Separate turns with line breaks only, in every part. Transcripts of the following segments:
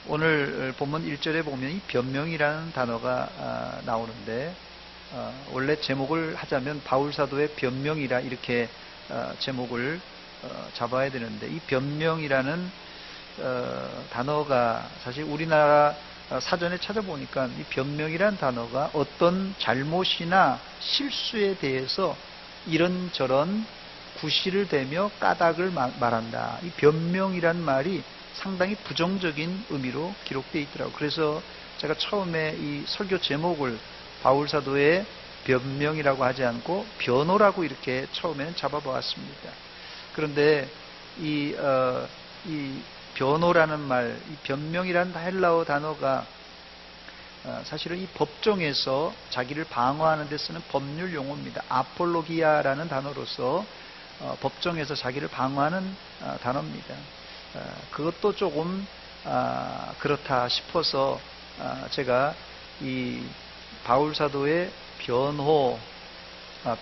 오늘 본문 1절에 보면 이 변명이라는 단어가 나오는데 원래 제목을 하자면 바울사도의 변명이라 이렇게 제목을 잡아야 되는데, 이 변명이라는 단어가 사실 우리나라 사전에 찾아보니까 이 변명이라는 단어가 어떤 잘못이나 실수에 대해서 이런저런 구실을 대며 까닭을 말한다. 이 변명이란 말이 상당히 부정적인 의미로 기록되어 있더라고요. 그래서 제가 처음에 이 설교 제목을 바울사도의 변명이라고 하지 않고 변호라고 이렇게 처음에는 잡아보았습니다. 그런데 이 변호라는 말, 이 변명이라는 헬라어 단어가 사실은 이 법정에서 자기를 방어하는 데 쓰는 법률 용어입니다. 아폴로기아라는 단어로서 법정에서 자기를 방어하는 단어입니다. 그것도 조금 그렇다 싶어서 제가 이 바울사도의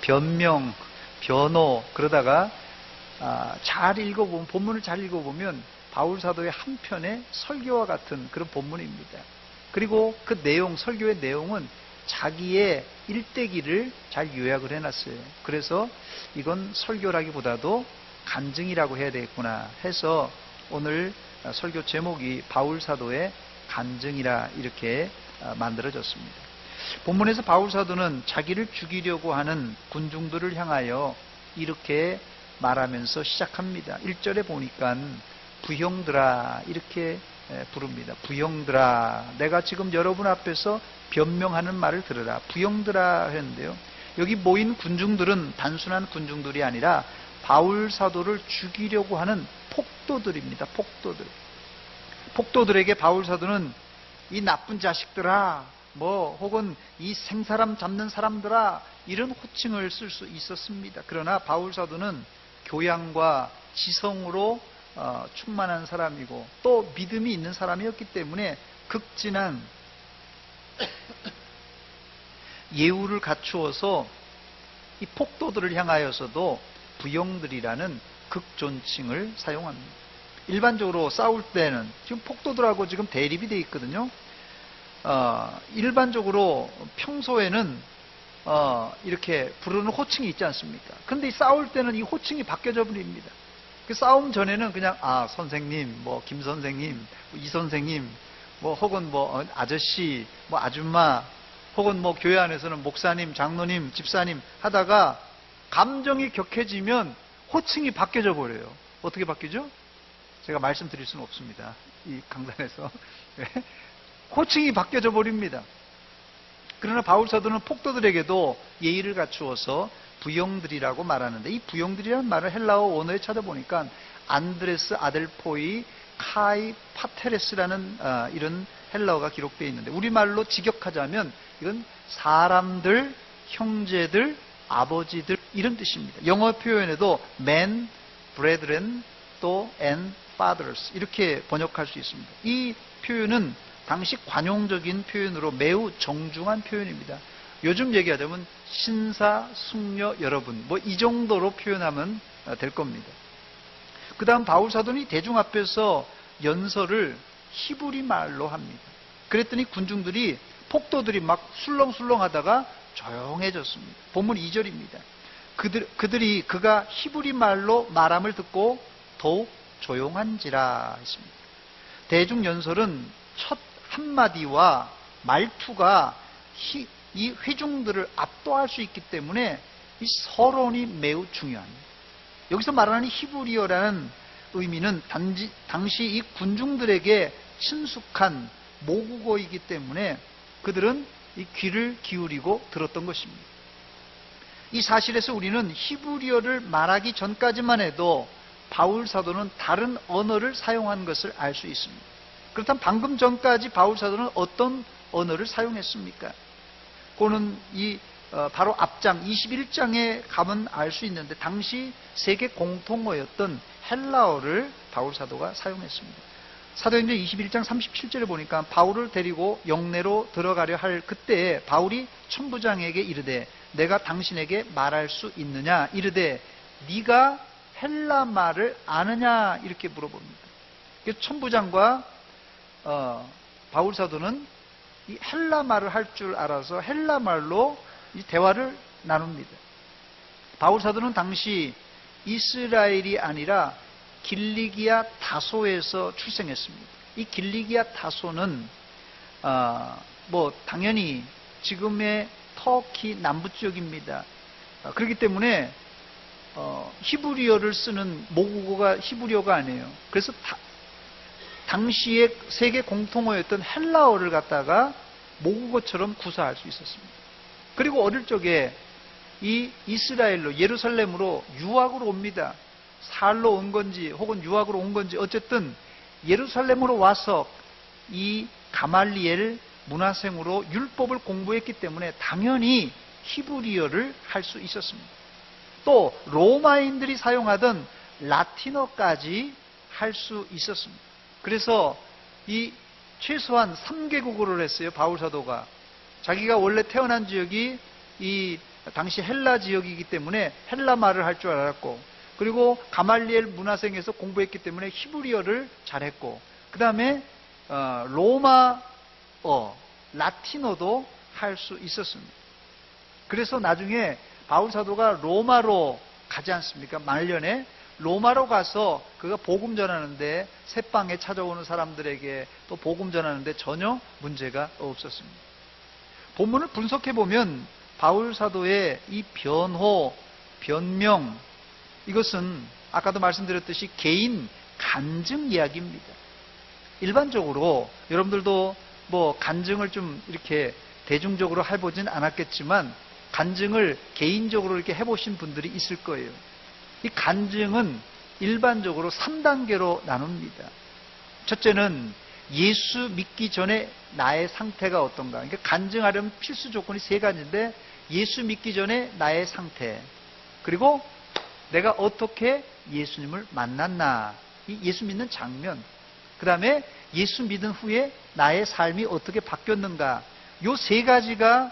변명, 변호 그러다가 잘 읽어보면, 본문을 잘 읽어보면 바울사도의 한 편의 설교와 같은 그런 본문입니다. 그리고 그 내용, 설교의 내용은 자기의 일대기를 잘 요약을 해놨어요. 그래서 이건 설교라기보다도 간증이라고 해야 되겠구나 해서 오늘 설교 제목이 바울사도의 간증이라 이렇게 만들어졌습니다. 본문에서 바울사도는 자기를 죽이려고 하는 군중들을 향하여 이렇게 말하면서 시작합니다. 1절에 보니까 부형들아 이렇게 부릅니다. 부형들아, 내가 지금 여러분 앞에서 변명하는 말을 들으라. 부형들아 했는데요, 여기 모인 군중들은 단순한 군중들이 아니라 바울사도를 죽이려고 하는 폭도들입니다. 폭도들에게 바울사도는 이 나쁜 자식들아, 혹은 이 생사람 잡는 사람들아, 이런 호칭을 쓸 수 있었습니다. 그러나 바울사도는 교양과 지성으로 충만한 사람이고 또 믿음이 있는 사람이었기 때문에 극진한 예우를 갖추어서 이 폭도들을 향하여서도 부형들이라는 극존칭을 사용합니다. 일반적으로 싸울 때는 지금 폭도들하고 지금 대립이 되어 있거든요. 일반적으로 평소에는 이렇게 부르는 호칭이 있지 않습니까? 근데 싸울 때는 이 호칭이 바뀌어져 버립니다. 그 싸움 전에는 그냥 선생님, 김 선생님, 이 선생님, 혹은 아저씨, 아줌마, 혹은 교회 안에서는 목사님, 장로님, 집사님 하다가 감정이 격해지면 호칭이 바뀌어져 버려요. 어떻게 바뀌죠? 제가 말씀드릴 수는 없습니다. 이 강단에서. 호칭이 바뀌어져 버립니다. 그러나 바울사도는 폭도들에게도 예의를 갖추어서 부형들이라고 말하는데, 이 부형들이라는 말을 헬라어 원어에 찾아보니까 안드레스 아델포이 카이 파테레스라는 이런 헬라어가 기록되어 있는데, 우리말로 직역하자면 이건 사람들, 형제들, 아버지들 이런 뜻입니다. 영어 표현에도 men, brethren, 또 and fathers 이렇게 번역할 수 있습니다. 이 표현은 당시 관용적인 표현으로 매우 정중한 표현입니다. 요즘 얘기하자면 신사, 숙녀 여러분 이 정도로 표현하면 될 겁니다. 그 다음 바울사도는 대중 앞에서 연설을 히브리 말로 합니다. 그랬더니 군중들이, 폭도들이 막 술렁술렁 하다가 조용해졌습니다. 본문 2절입니다. 그가 히브리 말로 말함을 듣고 더욱 조용한지라 했습니다. 대중 연설은 첫 한마디와 말투가 이 회중들을 압도할 수 있기 때문에 이 서론이 매우 중요합니다. 여기서 말하는 히브리어라는 의미는 당시 이 군중들에게 친숙한 모국어이기 때문에 그들은 이 귀를 기울이고 들었던 것입니다. 이 사실에서 우리는 히브리어를 말하기 전까지만 해도 바울사도는 다른 언어를 사용한 것을 알 수 있습니다. 그렇다면 방금 전까지 바울사도는 어떤 언어를 사용했습니까? 그거는 바로 앞장 21장에 가면 알 수 있는데, 당시 세계 공통어였던 헬라어를 바울사도가 사용했습니다. 사도행전 21장 37절에 보니까 바울을 데리고 영내로 들어가려 할 그때에 바울이 천부장에게 이르되 내가 당신에게 말할 수 있느냐, 이르되 네가 헬라 말을 아느냐 이렇게 물어봅니다. 그래서 천부장과 바울 사도는 이 헬라 말을 할 줄 알아서 헬라 말로 이 대화를 나눕니다. 바울 사도는 당시 이스라엘이 아니라 길리기아 다소에서 출생했습니다. 이 길리기아 다소는 당연히 지금의 터키 남부 지역입니다. 그렇기 때문에 히브리어를 쓰는 모국어가 히브리어가 아니에요. 그래서 당시의 세계 공통어였던 헬라어를 갖다가 모국어처럼 구사할 수 있었습니다. 그리고 어릴 적에 이 이스라엘로 예루살렘으로 유학으로 옵니다. 살러 온 건지 혹은 유학으로 온 건지 어쨌든 예루살렘으로 와서 이 가말리엘 문화생으로 율법을 공부했기 때문에 당연히 히브리어를 할 수 있었습니다. 또 로마인들이 사용하던 라틴어까지 할 수 있었습니다. 그래서 이 최소한 3개국어를 했어요. 바울 사도가. 자기가 원래 태어난 지역이 이 당시 헬라 지역이기 때문에 헬라 말을 할 줄 알았고, 그리고 가말리엘 문화생에서 공부했기 때문에 히브리어를 잘했고, 그 다음에 로마어, 라틴어도 할 수 있었습니다. 그래서 나중에 바울 사도가 로마로 가지 않습니까? 말년에 로마로 가서 그가 복음 전하는데, 새방에 찾아오는 사람들에게 또 복음 전하는데 전혀 문제가 없었습니다. 본문을 분석해 보면 바울 사도의 이 변호, 변명, 이것은 아까도 말씀드렸듯이 개인 간증 이야기입니다. 일반적으로 여러분들도 간증을 좀 이렇게 대중적으로 해보진 않았겠지만 간증을 개인적으로 이렇게 해보신 분들이 있을 거예요. 이 간증은 일반적으로 3단계로 나눕니다. 첫째는 예수 믿기 전에 나의 상태가 어떤가. 그러니까 간증하려면 필수 조건이 3가지인데, 예수 믿기 전에 나의 상태, 그리고 내가 어떻게 예수님을 만났나, 이 예수 믿는 장면, 그 다음에 예수 믿은 후에 나의 삶이 어떻게 바뀌었는가, 이 3가지가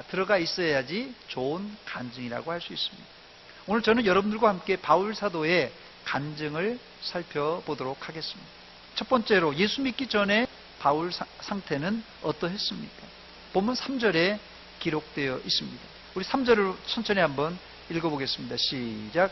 들어가 있어야지 좋은 간증이라고 할 수 있습니다. 오늘 저는 여러분들과 함께 바울 사도의 간증을 살펴보도록 하겠습니다. 첫 번째로 예수 믿기 전에 바울 상태는 어떠했습니까? 본문 3절에 기록되어 있습니다. 우리 3절을 천천히 한번 읽어보겠습니다. 시작.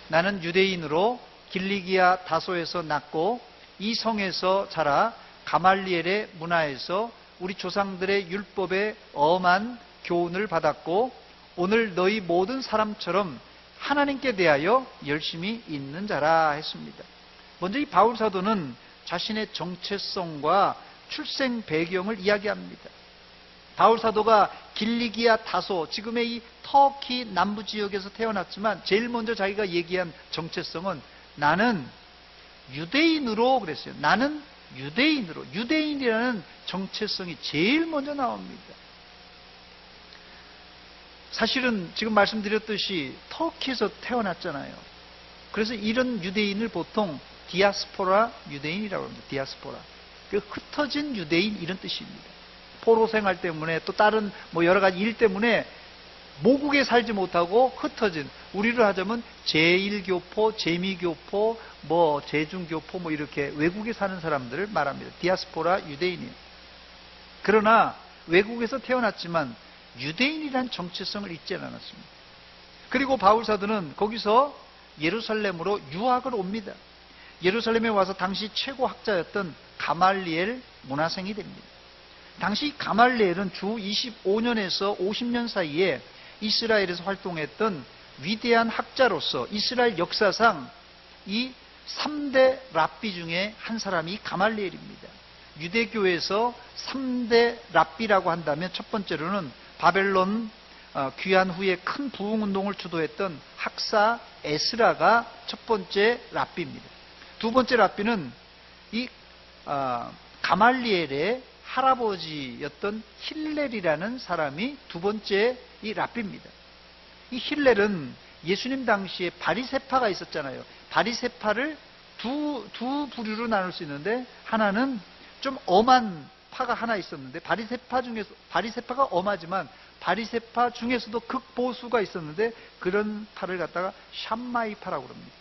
나는 유대인으로 길리기아 다소에서 났고 이 성에서 자라 가말리엘의 문화에서 우리 조상들의 율법에 엄한 교훈을 받았고 오늘 너희 모든 사람처럼 하나님께 대하여 열심히 있는 자라 했습니다. 먼저 이 바울 사도는 자신의 정체성과 출생 배경을 이야기합니다. 바울 사도가 길리기아 다소, 지금의 이 터키 남부 지역에서 태어났지만 제일 먼저 자기가 얘기한 정체성은 나는 유대인으로 그랬어요. 나는 유대인으로. 유대인이라는 정체성이 제일 먼저 나옵니다. 사실은 지금 말씀드렸듯이 터키에서 태어났잖아요. 그래서 이런 유대인을 보통 디아스포라 유대인이라고 합니다. 디아스포라. 그 흩어진 유대인 이런 뜻입니다. 포로 생활 때문에 또 다른 여러 가지 일 때문에 모국에 살지 못하고 흩어진, 우리로 하자면 제1교포, 제2교포, 제중교포 이렇게 외국에 사는 사람들을 말합니다. 디아스포라 유대인이에요. 그러나 외국에서 태어났지만 유대인이란 정체성을 잊지 않았습니다. 그리고 바울 사도는 거기서 예루살렘으로 유학을 옵니다. 예루살렘에 와서 당시 최고 학자였던 가말리엘 문화생이 됩니다. 당시 가말리엘은 주 25년에서 50년 사이에 이스라엘에서 활동했던 위대한 학자로서 이스라엘 역사상 이 3대 랍비 중에 한 사람이 가말리엘입니다. 유대교에서 3대 랍비라고 한다면 첫 번째로는 바벨론 귀환 후에 큰 부흥운동을 주도했던 학사 에스라가 첫 번째 랍비입니다. 두 번째 랍비는 이 가말리엘의 할아버지였던 힐렐이라는 사람이 두 번째 이 랍비입니다. 이 힐렐은 예수님 당시에 바리새파가 있었잖아요. 바리새파를 두 부류로 나눌 수 있는데, 하나는 좀 엄한 파가 하나 있었는데, 바리새파가 엄하지만 바리새파 중에서도 극보수가 있었는데, 그런 파를 갖다가 샴마이파라고 합니다.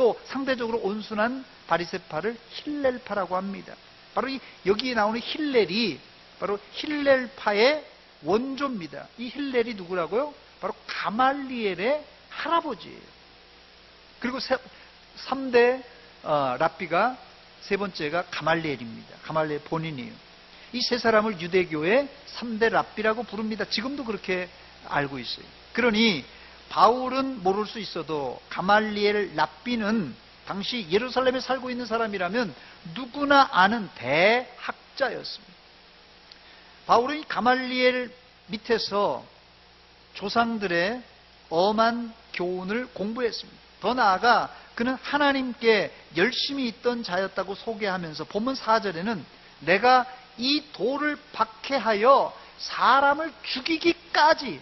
또 상대적으로 온순한 바리새파를 힐렐파라고 합니다. 바로 여기에 나오는 힐렐이 바로 힐렐파의 원조입니다. 이 힐렐이 누구라고요? 바로 가말리엘의 할아버지예요. 그리고 3대 랍비가 세 번째가 가말리엘입니다. 가말리엘 본인이에요. 이 세 사람을 유대교의 3대 랍비라고 부릅니다. 지금도 그렇게 알고 있어요. 그러니 바울은 모를 수 있어도 가말리엘 랍비는 당시 예루살렘에 살고 있는 사람이라면 누구나 아는 대학자였습니다. 바울은 이 가말리엘 밑에서 조상들의 엄한 교훈을 공부했습니다. 더 나아가 그는 하나님께 열심히 있던 자였다고 소개하면서 본문 4절에는 내가 이 돌을 박해하여 사람을 죽이기까지,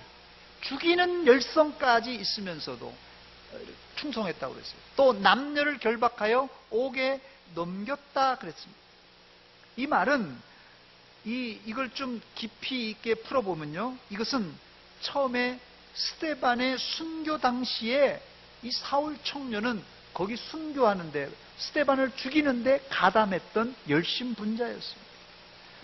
죽이는 열성까지 있으면서도 충성했다고 그랬어요. 또 남녀를 결박하여 옥에 넘겼다 그랬습니다. 이 말은 이걸 좀 깊이 있게 풀어보면요, 이것은 처음에 스데반의 순교 당시에 이 사울 청년은 거기 순교하는데, 스데반을 죽이는데 가담했던 열심분자였습니다.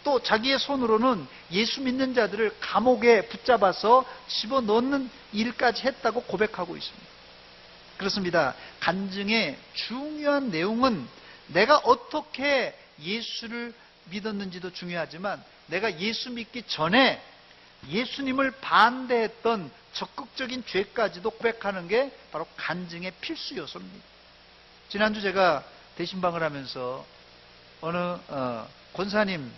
또 자기의 손으로는 예수 믿는 자들을 감옥에 붙잡아서 집어넣는 일까지 했다고 고백하고 있습니다. 그렇습니다. 간증의 중요한 내용은 내가 어떻게 예수를 믿었는지도 중요하지만 내가 예수 믿기 전에 예수님을 반대했던 적극적인 죄까지도 고백하는 게 바로 간증의 필수 요소입니다. 지난주 제가 대신방을 하면서 어느 권사님,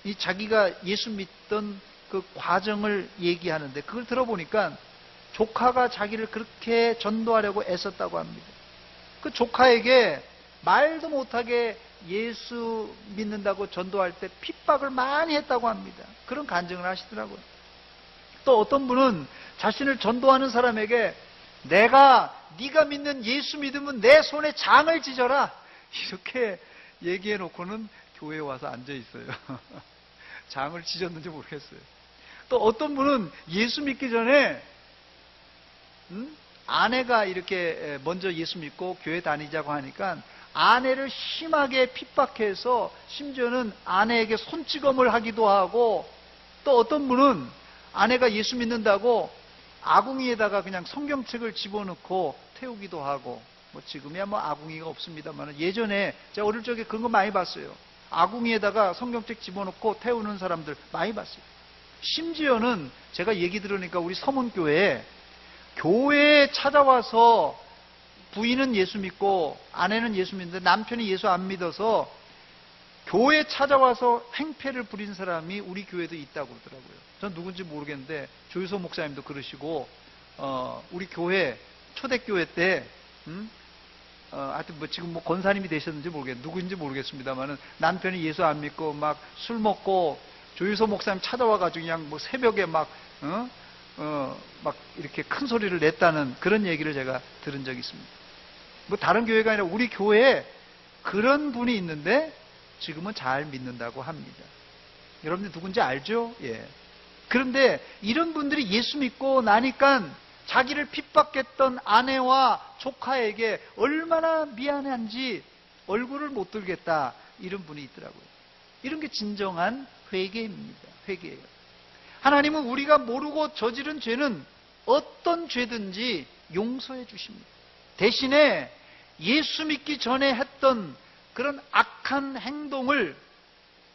이 자기가 예수 믿던 그 과정을 얘기하는데 그걸 들어보니까 조카가 자기를 그렇게 전도하려고 애썼다고 합니다. 그 조카에게 말도 못하게 예수 믿는다고 전도할 때 핍박을 많이 했다고 합니다. 그런 간증을 하시더라고요. 또 어떤 분은 자신을 전도하는 사람에게 네가 믿는 예수 믿으면 내 손에 장을 찢어라, 이렇게 얘기해 놓고는 교회에 와서 앉아 있어요. 장을 찢었는지 모르겠어요. 또 어떤 분은 예수 믿기 전에 아내가 이렇게 먼저 예수 믿고 교회 다니자고 하니까 아내를 심하게 핍박해서 심지어는 아내에게 손찌검을 하기도 하고, 또 어떤 분은 아내가 예수 믿는다고 아궁이에다가 그냥 성경책을 집어넣고 태우기도 하고, 뭐 지금이야 뭐 아궁이가 없습니다만 예전에 제가 어릴 적에 그런 거 많이 봤어요. 아궁이에다가 성경책 집어넣고 태우는 사람들 많이 봤어요. 심지어는 제가 얘기 들으니까 우리 서문교회에 교회에 찾아와서 부인은 예수 믿고 아내는 예수 믿는데 남편이 예수 안 믿어서 교회에 찾아와서 행패를 부린 사람이 우리 교회도 있다고 그러더라고요. 전 누군지 모르겠는데 조유소 목사님도 그러시고, 우리 교회 초대교회 때 하여튼 뭐 지금 뭐 권사님이 되셨는지 누구인지 모르겠습니다만은 남편이 예수 안 믿고 막 술 먹고 조유소 목사님 찾아와가지고 그냥 뭐 새벽에 막 이렇게 큰 소리를 냈다는 그런 얘기를 제가 들은 적이 있습니다. 뭐 다른 교회가 아니라 우리 교회에 그런 분이 있는데 지금은 잘 믿는다고 합니다. 여러분들 누군지 알죠? 예. 그런데 이런 분들이 예수 믿고 나니까 자기를 핍박했던 아내와 조카에게 얼마나 미안한지 얼굴을 못 들겠다, 이런 분이 있더라고요. 이런 게 진정한 회개입니다. 회개예요. 하나님은 우리가 모르고 저지른 죄는 어떤 죄든지 용서해 주십니다. 대신에 예수 믿기 전에 했던 그런 악한 행동을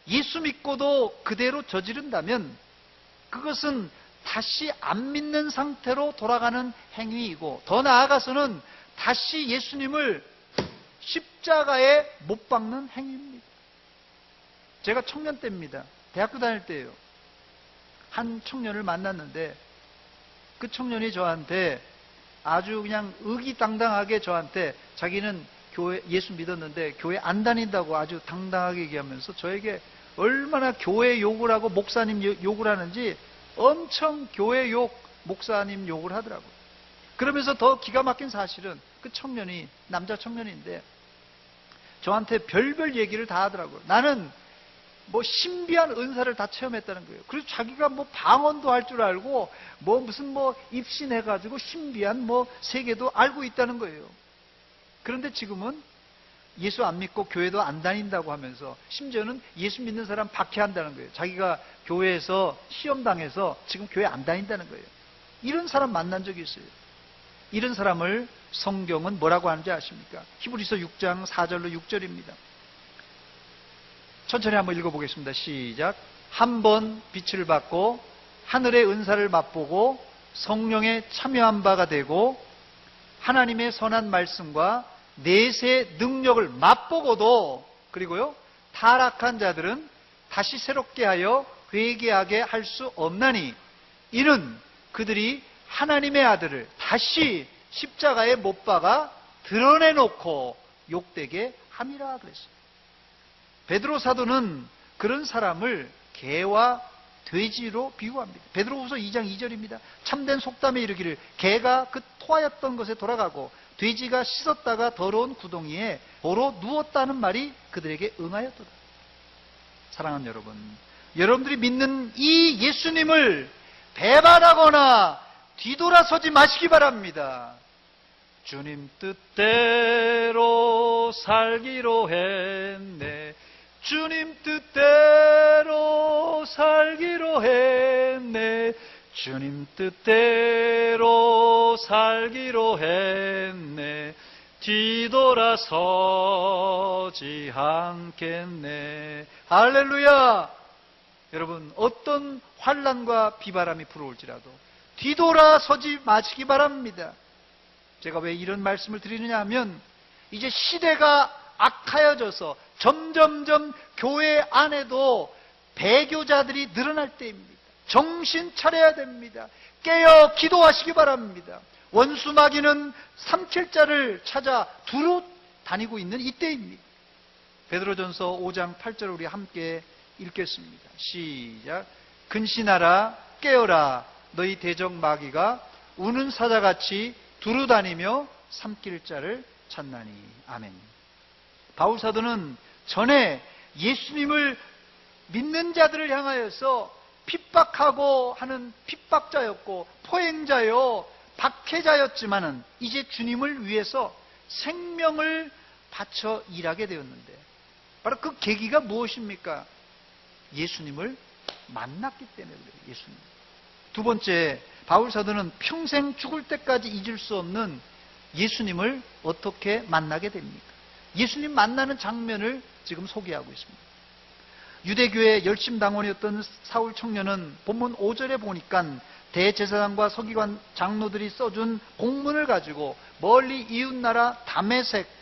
예수 믿고도 그대로 저지른다면 그것은 다시 안 믿는 상태로 돌아가는 행위이고, 더 나아가서는 다시 예수님을 십자가에 못 박는 행위입니다. 제가 청년 때입니다. 대학교 다닐 때예요. 한 청년을 만났는데 그 청년이 저한테 아주 그냥 의기당당하게 저한테 자기는 교회 예수 믿었는데 교회 안 다닌다고 아주 당당하게 얘기하면서 저에게 얼마나 교회 욕을 하고 목사님 욕을 하는지 엄청 교회 욕, 목사님 욕을 하더라고요. 그러면서 더 기가 막힌 사실은 그 청년이 남자 청년인데 저한테 별별 얘기를 다 하더라고요. 나는 뭐 신비한 은사를 다 체험했다는 거예요. 그래서 자기가 뭐 방언도 할 줄 알고 뭐 무슨 뭐 입신해가지고 신비한 뭐 세계도 알고 있다는 거예요. 그런데 지금은 예수 안 믿고 교회도 안 다닌다고 하면서 심지어는 예수 믿는 사람 박해한다는 거예요. 자기가 교회에서 시험당해서 지금 교회 안 다닌다는 거예요. 이런 사람 만난 적이 있어요. 이런 사람을 성경은 뭐라고 하는지 아십니까? 히브리서 6장 4절로 6절입니다. 천천히 한번 읽어보겠습니다. 시작. 한 번 빛을 받고 하늘의 은사를 맛보고 성령에 참여한 바가 되고 하나님의 선한 말씀과 내세 능력을 맛보고도, 그리고요, 타락한 자들은 다시 새롭게 하여 회개하게 할 수 없나니 이는 그들이 하나님의 아들을 다시 십자가에 못 박아 드러내놓고 욕되게 함이라 그랬어요. 베드로 사도는 그런 사람을 개와 돼지로 비유합니다. 베드로후서 2장 2절입니다. 참된 속담에 이르기를 개가 그 토하였던 것에 돌아가고 돼지가 씻었다가 더러운 구덩이에 보러 누웠다는 말이 그들에게 응하였도다. 사랑하는 여러분, 여러분들이 믿는 이 예수님을 배반하거나 뒤돌아서지 마시기 바랍니다. 주님 뜻대로 살기로 했네. 주님 뜻대로 살기로 했네. 주님 뜻대로 살기로 했네. 뒤돌아서지 않겠네. 할렐루야! 여러분, 어떤 환난과 비바람이 불어올지라도 뒤돌아서지 마시기 바랍니다. 제가 왜 이런 말씀을 드리느냐 하면, 이제 시대가 악하여져서 점점점 교회 안에도 배교자들이 늘어날 때입니다. 정신 차려야 됩니다. 깨어 기도하시기 바랍니다. 원수 마귀는 삼킬자를 찾아 두루 다니고 있는 이때입니다. 베드로전서 5장 8절 우리 함께 읽겠습니다. 시작. 근신하라, 깨어라. 너희 대적 마귀가 우는 사자같이 두루 다니며 삼킬자를 찾나니. 아멘. 바울 사도는 전에 예수님을 믿는 자들을 향하여서 핍박하고 하는 핍박자였고 포행자요 박해자였지만은 이제 주님을 위해서 생명을 바쳐 일하게 되었는데, 바로 그 계기가 무엇입니까? 예수님을 만났기 때문에 그래요. 예수님. 두 번째, 바울 사도는 평생 죽을 때까지 잊을 수 없는 예수님을 어떻게 만나게 됩니까? 예수님 만나는 장면을 지금 소개하고 있습니다. 유대교의 열심당원이었던 사울 청년은 본문 5절에 보니까 대제사장과 서기관 장로들이 써준 공문을 가지고 멀리 이웃나라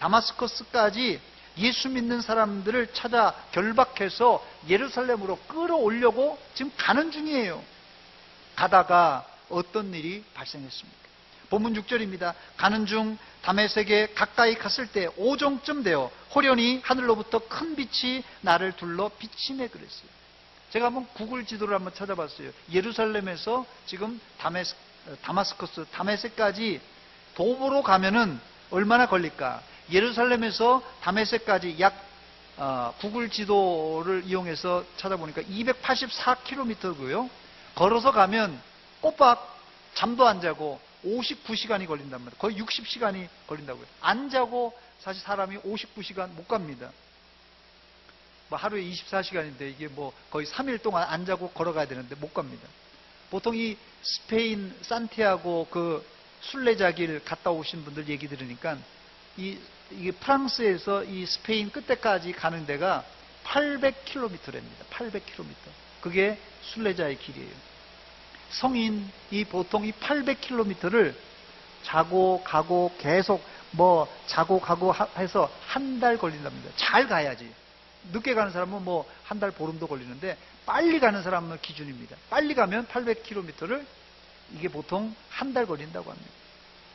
다마스커스까지 예수 믿는 사람들을 찾아 결박해서 예루살렘으로 끌어오려고 지금 가는 중이에요. 가다가 어떤 일이 발생했습니까? 본문 6절입니다. 가는 중 다메섹에 가까이 갔을 때 오정쯤 되어 호련히 하늘로부터 큰 빛이 나를 둘러 비치네 그랬어요. 제가 한번 구글 지도를 한번 찾아봤어요. 예루살렘에서 지금 다마스커스, 다메섹까지 도보로 가면은 얼마나 걸릴까? 예루살렘에서 다메섹까지 약 구글 지도를 이용해서 찾아보니까 284km고요. 걸어서 가면 꼬박 잠도 안 자고 59시간이 걸린단 말이에요. 거의 60시간이 걸린다고요. 안 자고 사실 사람이 59시간 못 갑니다. 뭐 하루에 24시간인데 이게 뭐 거의 3일 동안 안 자고 걸어가야 되는데 못 갑니다. 보통 이 스페인 산티아고 그 순례자길 갔다 오신 분들 얘기 들으니까 이게 프랑스에서 이 스페인 끝에까지 가는 데가 800km랍니다. 800km. 그게 순례자의 길이에요. 성인이 보통 이 800km를 자고 가고 계속 뭐 자고 가고 해서 한 달 걸린답니다. 잘 가야지. 늦게 가는 사람은 뭐 한 달 보름도 걸리는데 빨리 가는 사람은 기준입니다. 빨리 가면 800km를 이게 보통 한 달 걸린다고 합니다.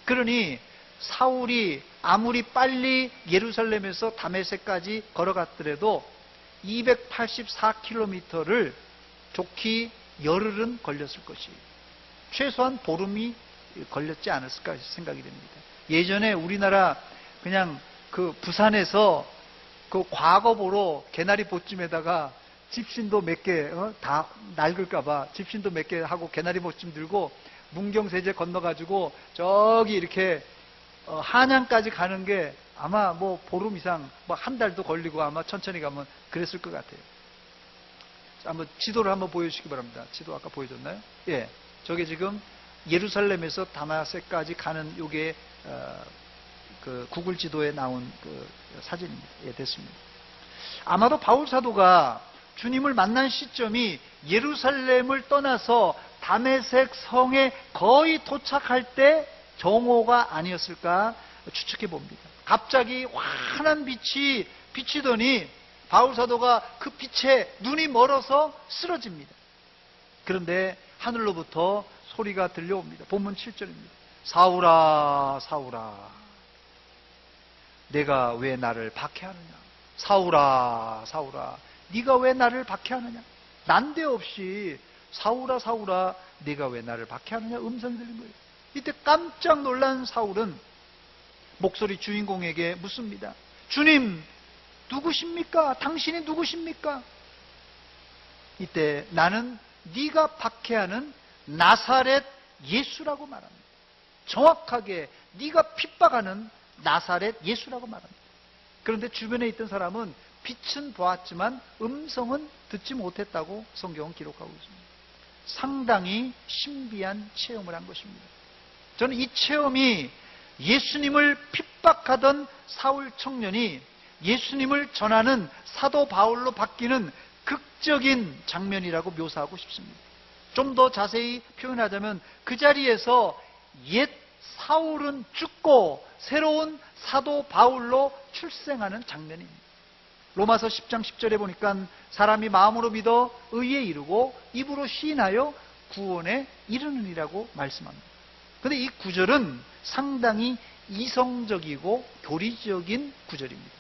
그러니 사울이 아무리 빨리 예루살렘에서 다메섹까지 걸어갔더라도 284km를 좋기 열흘은 걸렸을 것이에요. 최소한 보름이 걸렸지 않았을까 생각이 됩니다. 예전에 우리나라 그냥 그 부산에서 그 과거보로 개나리 보찜에다가 집신도 몇 개 다 낡을까봐 집신도 몇 개 하고 개나리 보찜 들고 문경세제 건너가지고 저기 이렇게 한양까지 가는 게 아마 뭐 보름 이상, 뭐 한 달도 걸리고 아마 천천히 가면 그랬을 것 같아요. 한번 지도를 한번 보여주시기 바랍니다. 지도 아까 보여줬나요? 예. 저게 지금 예루살렘에서 다마섹까지 가는 요게 그 구글 지도에 나온 그 사진입니다. 예, 됐습니다. 아마도 바울 사도가 주님을 만난 시점이 예루살렘을 떠나서 다메섹 성에 거의 도착할 때 정오가 아니었을까 추측해 봅니다. 갑자기 환한 빛이 비치더니 바울 사도가 그 빛에 눈이 멀어서 쓰러집니다. 그런데 하늘로부터 소리가 들려옵니다. 본문 7절입니다. 사울아, 사울아, 내가 왜 나를 박해하느냐? 사울아, 사울아, 네가 왜 나를 박해하느냐? 난데없이 사울아, 사울아, 네가 왜 나를 박해하느냐? 음성이 들린 거예요. 이때 깜짝 놀란 사울은 목소리 주인공에게 묻습니다. 주님, 누구십니까? 당신이 누구십니까? 이때 나는 네가 박해하는 나사렛 예수라고 말합니다. 정확하게 네가 핍박하는 나사렛 예수라고 말합니다. 그런데 주변에 있던 사람은 빛은 보았지만 음성은 듣지 못했다고 성경은 기록하고 있습니다. 상당히 신비한 체험을 한 것입니다. 저는 이 체험이 예수님을 핍박하던 사울 청년이 예수님을 전하는 사도 바울로 바뀌는 극적인 장면이라고 묘사하고 싶습니다. 좀 더 자세히 표현하자면 그 자리에서 옛 사울은 죽고 새로운 사도 바울로 출생하는 장면입니다. 로마서 10장 10절에 보니까 사람이 마음으로 믿어 의에 이르고 입으로 시인하여 구원에 이르느니라고 말씀합니다. 그런데 이 구절은 상당히 이성적이고 교리적인 구절입니다.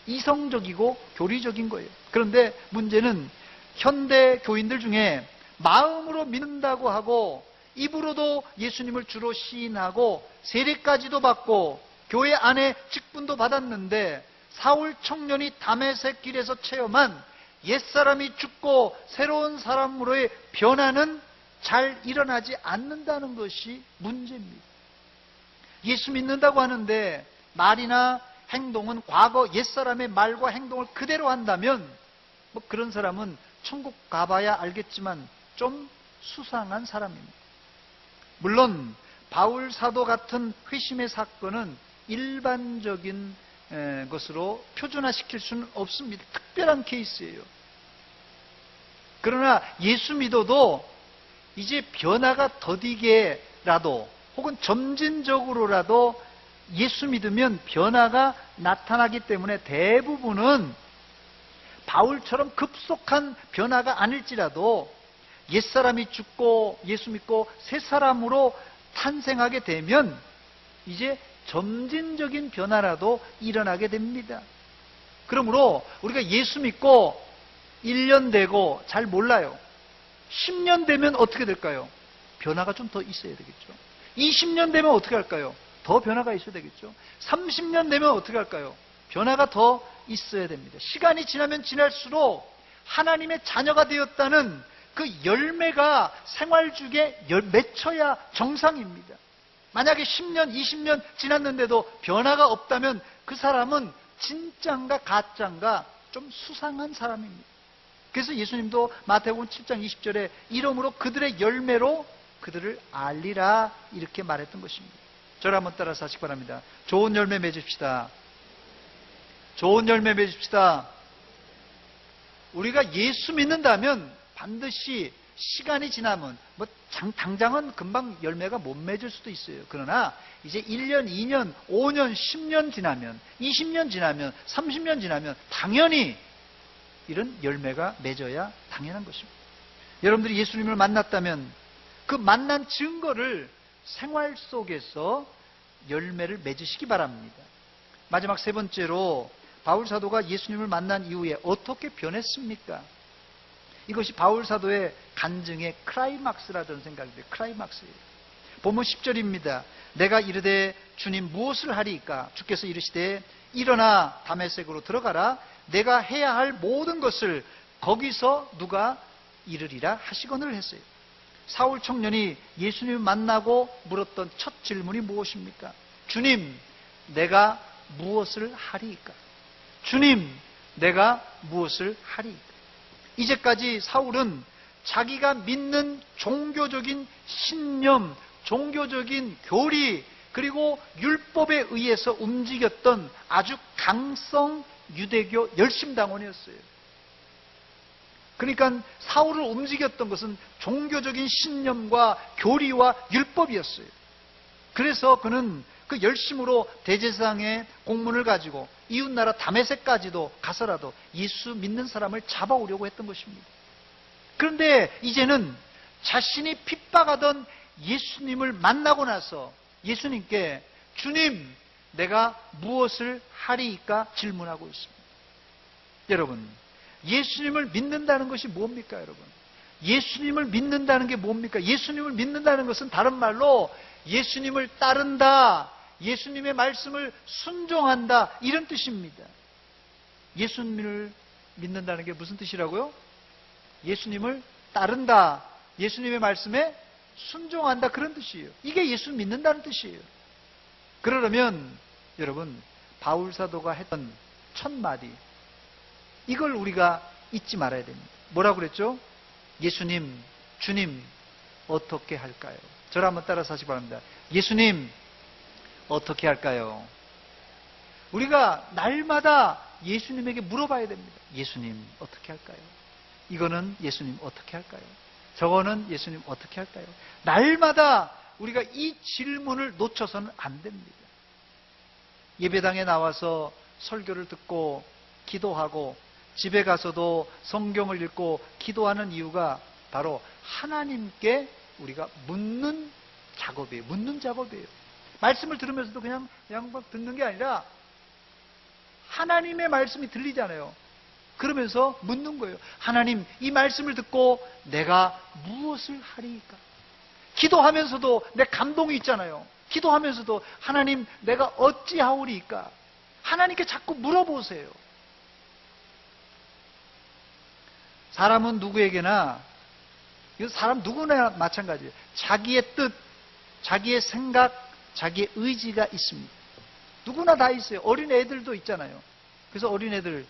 이성적이고 교리적인 거예요. 그런데 문제는 현대 교인들 중에 마음으로 믿는다고 하고 입으로도 예수님을 주로 시인하고 세례까지도 받고 교회 안에 직분도 받았는데 사울 청년이 다메섹 길에서 체험한 옛사람이 죽고 새로운 사람으로의 변화는 잘 일어나지 않는다는 것이 문제입니다. 예수 믿는다고 하는데 말이나 행동은 과거 옛사람의 말과 행동을 그대로 한다면 뭐 그런 사람은 천국 가봐야 알겠지만 좀 수상한 사람입니다. 물론 바울 사도 같은 회심의 사건은 일반적인 것으로 표준화시킬 수는 없습니다. 특별한 케이스예요. 그러나 예수 믿어도 이제 변화가 더디게라도 혹은 점진적으로라도 예수 믿으면 변화가 나타나기 때문에 대부분은 바울처럼 급속한 변화가 아닐지라도 옛사람이 죽고 예수 믿고 새 사람으로 탄생하게 되면 이제 점진적인 변화라도 일어나게 됩니다. 그러므로 우리가 예수 믿고 1년 되고 잘 몰라요. 10년 되면 어떻게 될까요? 변화가 좀 더 있어야 되겠죠. 20년 되면 어떻게 할까요? 더 변화가 있어야 되겠죠. 30년 되면 어떻게 할까요? 변화가 더 있어야 됩니다. 시간이 지나면 지날수록 하나님의 자녀가 되었다는 그 열매가 생활 중에 맺혀야 정상입니다. 만약에 10년, 20년 지났는데도 변화가 없다면 그 사람은 진짜인가 가짜인가 좀 수상한 사람입니다. 그래서 예수님도 마태복음 7장 20절에 이러므로 그들의 열매로 그들을 알리라 이렇게 말했던 것입니다. 저를 한번 따라서 하시기 바랍니다. 좋은 열매 맺읍시다. 좋은 열매 맺읍시다. 우리가 예수 믿는다면 반드시 시간이 지나면 뭐 당장은 금방 열매가 못 맺을 수도 있어요. 그러나 이제 1년, 2년, 5년, 10년 지나면 20년 지나면 30년 지나면 당연히 이런 열매가 맺어야 당연한 것입니다. 여러분들이 예수님을 만났다면 그 만난 증거를 생활 속에서 열매를 맺으시기 바랍니다. 마지막 세 번째로 바울 사도가 예수님을 만난 이후에 어떻게 변했습니까? 이것이 바울 사도의 간증의 크라이막스라 저는 생각이 돼요. 크라이막스예요. 본문 10절입니다. 내가 이르되 주님 무엇을 하리이까? 주께서 이르시되 일어나 다메섹으로 들어가라. 내가 해야 할 모든 것을 거기서 누가 이르리라 하시거늘 했어요. 사울 청년이 예수님을 만나고 물었던 첫 질문이 무엇입니까? 주님, 내가 무엇을 하리이까? 주님, 내가 무엇을 하리이까? 이제까지 사울은 자기가 믿는 종교적인 신념, 종교적인 교리, 그리고 율법에 의해서 움직였던 아주 강성 유대교 열심당원이었어요. 그러니까 사울을 움직였던 것은 종교적인 신념과 교리와 율법이었어요. 그래서 그는 그 열심으로 대제사장의 공문을 가지고 이웃나라 다메섹까지도 가서라도 예수 믿는 사람을 잡아오려고 했던 것입니다. 그런데 이제는 자신이 핍박하던 예수님을 만나고 나서 예수님께 주님, 내가 무엇을 하리이까 질문하고 있습니다. 여러분, 예수님을 믿는다는 것이 뭡니까, 여러분? 예수님을 믿는다는 게 뭡니까? 예수님을 믿는다는 것은 다른 말로 예수님을 따른다, 예수님의 말씀을 순종한다, 이런 뜻입니다. 예수님을 믿는다는 게 무슨 뜻이라고요? 예수님을 따른다, 예수님의 말씀에 순종한다, 그런 뜻이에요. 이게 예수 믿는다는 뜻이에요. 그러려면 여러분, 바울 사도가 했던 첫 마디, 이걸 우리가 잊지 말아야 됩니다. 뭐라고 그랬죠? 예수님, 주님, 어떻게 할까요? 저를 한번 따라서 하시기 바랍니다. 예수님, 어떻게 할까요? 우리가 날마다 예수님에게 물어봐야 됩니다. 예수님, 어떻게 할까요? 이거는 예수님, 어떻게 할까요? 저거는 예수님, 어떻게 할까요? 날마다 우리가 이 질문을 놓쳐서는 안 됩니다. 예배당에 나와서 설교를 듣고 기도하고 집에 가서도 성경을 읽고 기도하는 이유가 바로 하나님께 우리가 묻는 작업이에요. 묻는 작업이에요. 말씀을 들으면서도 그냥 막 듣는 게 아니라 하나님의 말씀이 들리잖아요. 그러면서 묻는 거예요. 하나님, 이 말씀을 듣고 내가 무엇을 하리이까? 기도하면서도 내 감동이 있잖아요. 기도하면서도 하나님, 내가 어찌하오리이까? 하나님께 자꾸 물어보세요. 사람은 누구에게나, 사람 누구나 마찬가지예요. 자기의 뜻, 자기의 생각, 자기의 의지가 있습니다. 누구나 다 있어요. 어린 애들도 있잖아요. 그래서 어린 애들,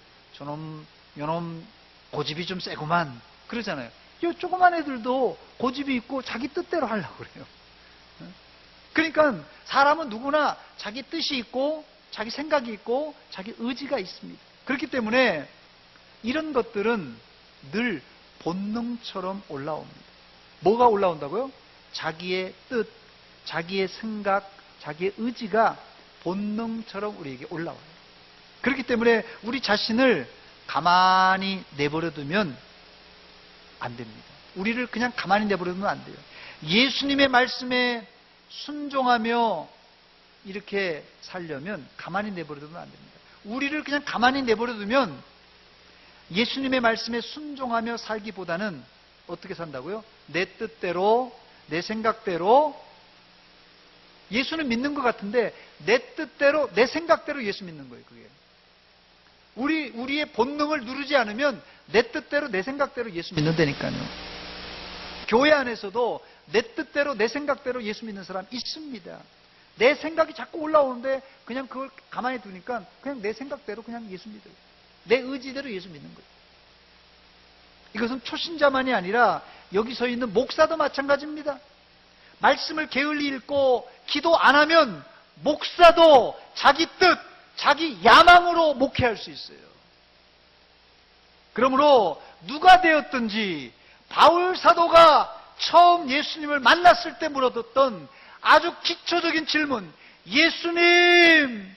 요놈 고집이 좀 세구만, 그러잖아요. 이 조그만 애들도 고집이 있고 자기 뜻대로 하려고 그래요. 그러니까 사람은 누구나 자기 뜻이 있고 자기 생각이 있고 자기 의지가 있습니다. 그렇기 때문에 이런 것들은 늘 본능처럼 올라옵니다. 뭐가 올라온다고요? 자기의 뜻, 자기의 생각, 자기의 의지가 본능처럼 우리에게 올라와요. 그렇기 때문에 우리 자신을 가만히 내버려두면 안 됩니다. 우리를 그냥 가만히 내버려두면 안 돼요. 예수님의 말씀에 순종하며 이렇게 살려면 가만히 내버려두면 안 됩니다. 우리를 그냥 가만히 내버려두면 예수님의 말씀에 순종하며 살기보다는 어떻게 산다고요? 내 뜻대로, 내 생각대로. 예수는 믿는 것 같은데 내 뜻대로, 내 생각대로 예수 믿는 거예요. 그게 우리의 본능을 누르지 않으면 내 뜻대로, 내 생각대로 예수 믿는다니까요. 교회 안에서도 내 뜻대로, 내 생각대로 예수 믿는 사람 있습니다. 내 생각이 자꾸 올라오는데 그냥 그걸 가만히 두니까 그냥 내 생각대로 그냥 예수 믿어요. 내 의지대로 예수 믿는 거예요. 이것은 초신자만이 아니라 여기 서 있는 목사도 마찬가지입니다. 말씀을 게을리 읽고 기도 안 하면 목사도 자기 뜻, 자기 야망으로 목회할 수 있어요. 그러므로 누가 되었든지 바울 사도가 처음 예수님을 만났을 때 물어뒀던 아주 기초적인 질문, 예수님,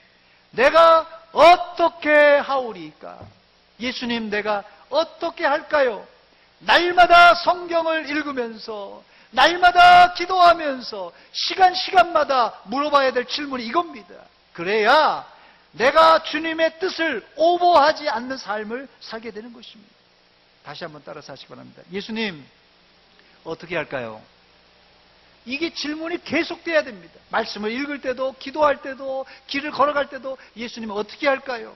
내가 어떻게 하오리이까? 예수님, 내가 어떻게 할까요? 날마다 성경을 읽으면서, 날마다 기도하면서, 시간마다 물어봐야 될 질문이 이겁니다. 그래야 내가 주님의 뜻을 오버하지 않는 삶을 살게 되는 것입니다. 다시 한번 따라서 하시기 바랍니다. 예수님, 어떻게 할까요? 이게 질문이 계속돼야 됩니다. 말씀을 읽을 때도, 기도할 때도, 길을 걸어갈 때도 예수님 어떻게 할까요?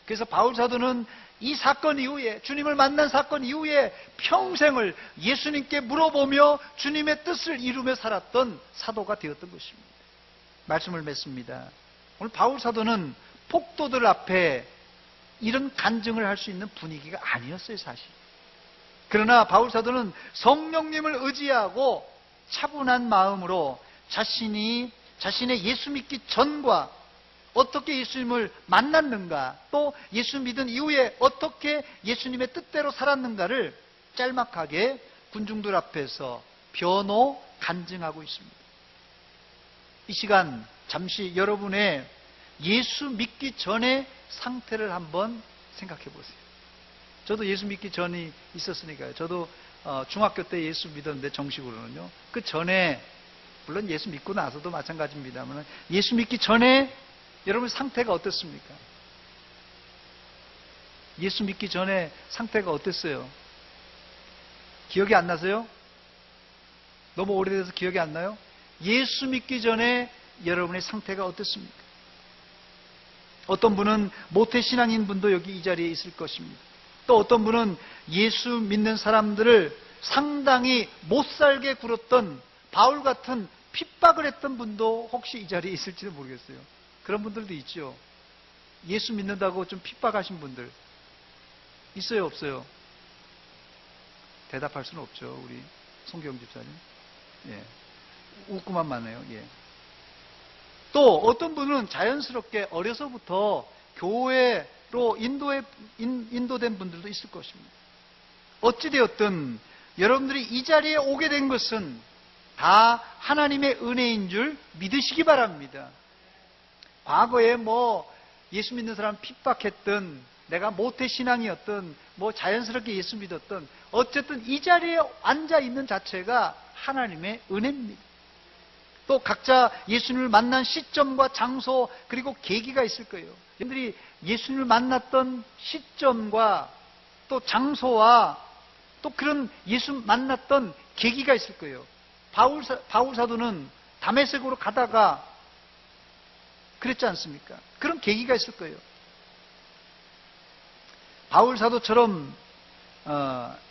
그래서 바울 사도는 이 사건 이후에, 주님을 만난 사건 이후에 평생을 예수님께 물어보며 주님의 뜻을 이루며 살았던 사도가 되었던 것입니다. 말씀을 맺습니다. 오늘 바울 사도는 폭도들 앞에 이런 간증을 할 수 있는 분위기가 아니었어요, 사실. 그러나 바울사도는 성령님을 의지하고 차분한 마음으로 자신의 예수 믿기 전과 어떻게 예수님을 만났는가, 또 예수 믿은 이후에 어떻게 예수님의 뜻대로 살았는가를 짤막하게 군중들 앞에서 변호 간증하고 있습니다. 이 시간 잠시 여러분의 예수 믿기 전의 상태를 한번 생각해 보세요. 저도 예수 믿기 전이 있었으니까요. 저도 중학교 때 예수 믿었는데, 정식으로는요. 그 전에, 물론 예수 믿고 나서도 마찬가지입니다만, 예수 믿기 전에 여러분 상태가 어떻습니까? 예수 믿기 전에 상태가 어땠어요? 기억이 안 나세요? 너무 오래돼서 기억이 안 나요? 예수 믿기 전에 여러분의 상태가 어땠습니까? 어떤 분은 모태신앙인 분도 여기 이 자리에 있을 것입니다. 또 어떤 분은 예수 믿는 사람들을 상당히 못살게 굴었던 바울 같은 핍박을 했던 분도 혹시 이 자리에 있을지는 모르겠어요. 그런 분들도 있죠. 예수 믿는다고 좀 핍박하신 분들 있어요, 없어요? 대답할 수는 없죠, 우리 송경 집사님. 예. 웃고만 마네요. 예. 또 어떤 분은 자연스럽게 어려서부터 교회로 인도된 분들도 있을 것입니다. 어찌되었든 여러분들이 이 자리에 오게 된 것은 다 하나님의 은혜인 줄 믿으시기 바랍니다. 과거에 예수 믿는 사람 핍박했던, 내가 모태신앙이었던, 자연스럽게 예수 믿었던, 어쨌든 이 자리에 앉아 있는 자체가 하나님의 은혜입니다. 또 각자 예수님을 만난 시점과 장소, 그리고 계기가 있을 거예요. 여러분들이 예수님을 만났던 시점과 또 장소와 또 그런 예수 만났던 계기가 있을 거예요. 바울 사도는 다메섹으로 가다가 그랬지 않습니까? 그런 계기가 있을 거예요. 바울 사도처럼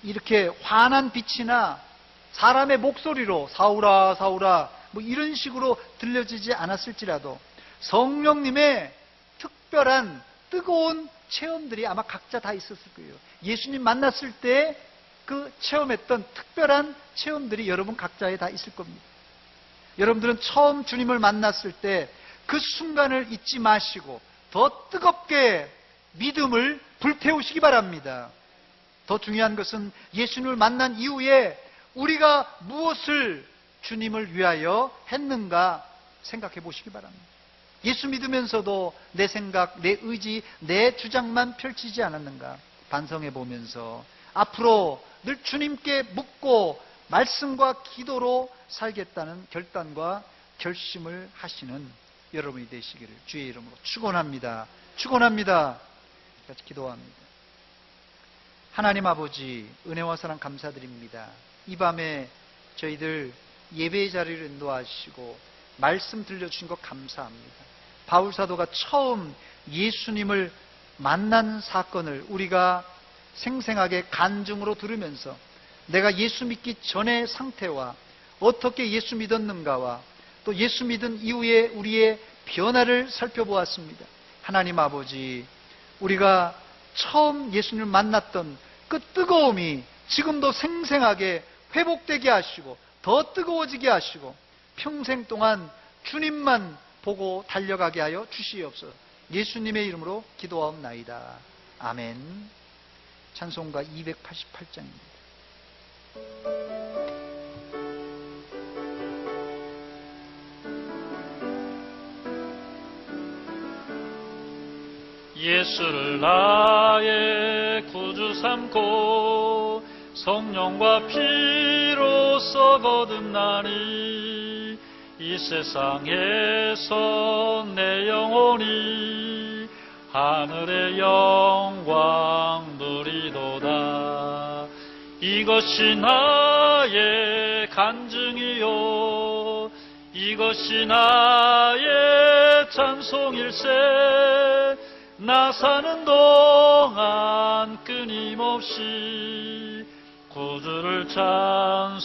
이렇게 환한 빛이나 사람의 목소리로 사울아 사울아 이런 식으로 들려지지 않았을지라도 성령님의 특별한 뜨거운 체험들이 아마 각자 다 있었을 거예요. 예수님 만났을 때 그 체험했던 특별한 체험들이 여러분 각자에 다 있을 겁니다. 여러분들은 처음 주님을 만났을 때 그 순간을 잊지 마시고 더 뜨겁게 믿음을 불태우시기 바랍니다. 더 중요한 것은 예수님을 만난 이후에 우리가 무엇을 주님을 위하여 했는가 생각해 보시기 바랍니다. 예수 믿으면서도 내 생각, 내 의지, 내 주장만 펼치지 않았는가 반성해 보면서 앞으로 늘 주님께 묻고 말씀과 기도로 살겠다는 결단과 결심을 하시는 여러분이 되시기를 주의 이름으로 축원합니다. 축원합니다. 같이 기도합니다. 하나님 아버지, 은혜와 사랑 감사드립니다. 이 밤에 저희들 예배의 자리를 인도하시고 말씀 들려주신 것 감사합니다. 바울 사도가 처음 예수님을 만난 사건을 우리가 생생하게 간증으로 들으면서 내가 예수 믿기 전의 상태와 어떻게 예수 믿었는가와 또 예수 믿은 이후에 우리의 변화를 살펴보았습니다. 하나님 아버지, 우리가 처음 예수님을 만났던 그 뜨거움이 지금도 생생하게 회복되게 하시고 더 뜨거워지게 하시고 평생 동안 주님만 보고 달려가게 하여 주시옵소서. 예수님의 이름으로 기도하옵나이다. 아멘. 찬송가 288장입니다.
예수를 나의 구주 삼고 성령과 피로써 거듭나니 이 세상에서 내 영혼이 하늘의 영광 누리도다. 이것이 나의 간증이요 이것이 나의 찬송일세. 나 사는 동안 끊임없이 구주를 찬송하리로다.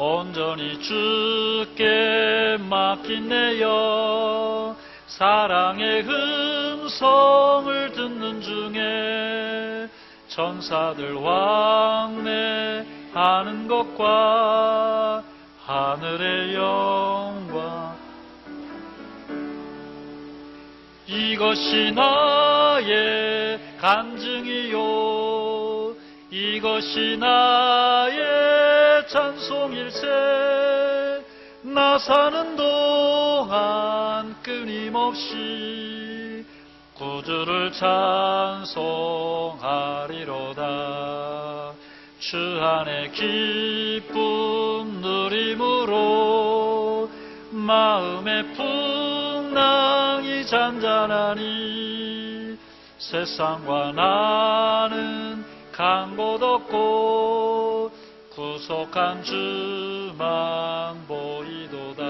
온전히 주께 맡긴 내 영 사랑의 음성을 듣는 중에 천사들 왕래하는 것과 하늘의 영광 이것이 나의 간증이요 이것이 나의 찬송일세 나 사는 동안 끊임없이 구주를 찬송하리로다 주 안에 기쁨 누림으로 마음의 풍랑이 잔잔하니 세상과 나는 간 곳 없고 구속한 주만 보이도다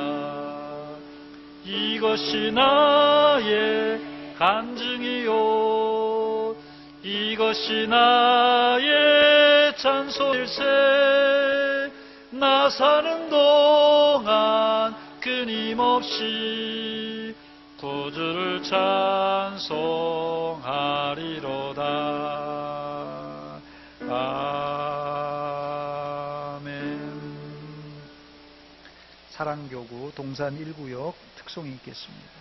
이것이 나의 간증이요 이것이 나의 찬송일세 나 사는 동안 끊임없이 구주를 찬송하리로다 아멘.
사랑교구 동산 1구역 특송이 있겠습니다.